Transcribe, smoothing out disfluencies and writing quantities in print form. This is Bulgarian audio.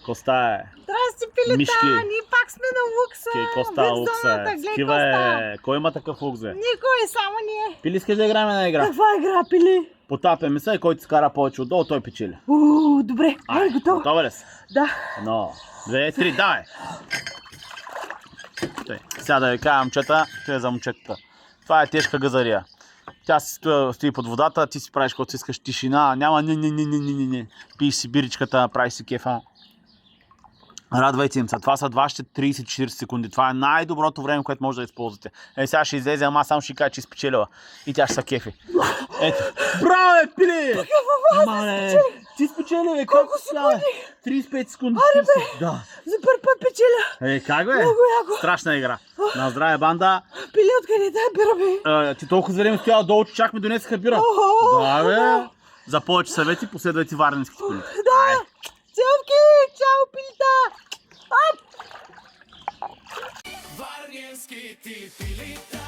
Коста е. Здрасти, Пилита! Мишки. Ние пак сме на лукса. Коста лукса е. Скива е. Кой има такъв лукс, бе? Никой, само ние. Пили, искаш да играем една игра? Каква игра, Пили? Потапяме се и който скара повече отдолу, той печели. Добре. Ай, готово. Готова ли си? Да. 1, 2, 3, давай! Сега да ви кажа, момчета, това е за момчетата. Това е тежка газария. Тя си стои под водата, ти си правиш каквото си искаш, тишина, няма не. Пиеш си биричката, правиш си кефа. Радвайте им се. Това са вашите 30-40 секунди. Това е най-доброто време, което може да използвате. Сега ще излезе, ама само ще кажа, че спечелила. И тя ще се кефи. Ето. Браво, бе, Пили! Мале, ти спечели, бе. Колко секунди? 35 секунди. Аре, бе. Да. За първ път печеля. Как, бе? Много яко. Страшна игра. На здраве, банда. Пили, откъде да бира, бе? Ти толкова време стояла долу, че чак ми донесаха бира. Да, бе. За повече съвети последвайте варненските коли. Да. Целки! Чао, Пилита! Варненските пилита.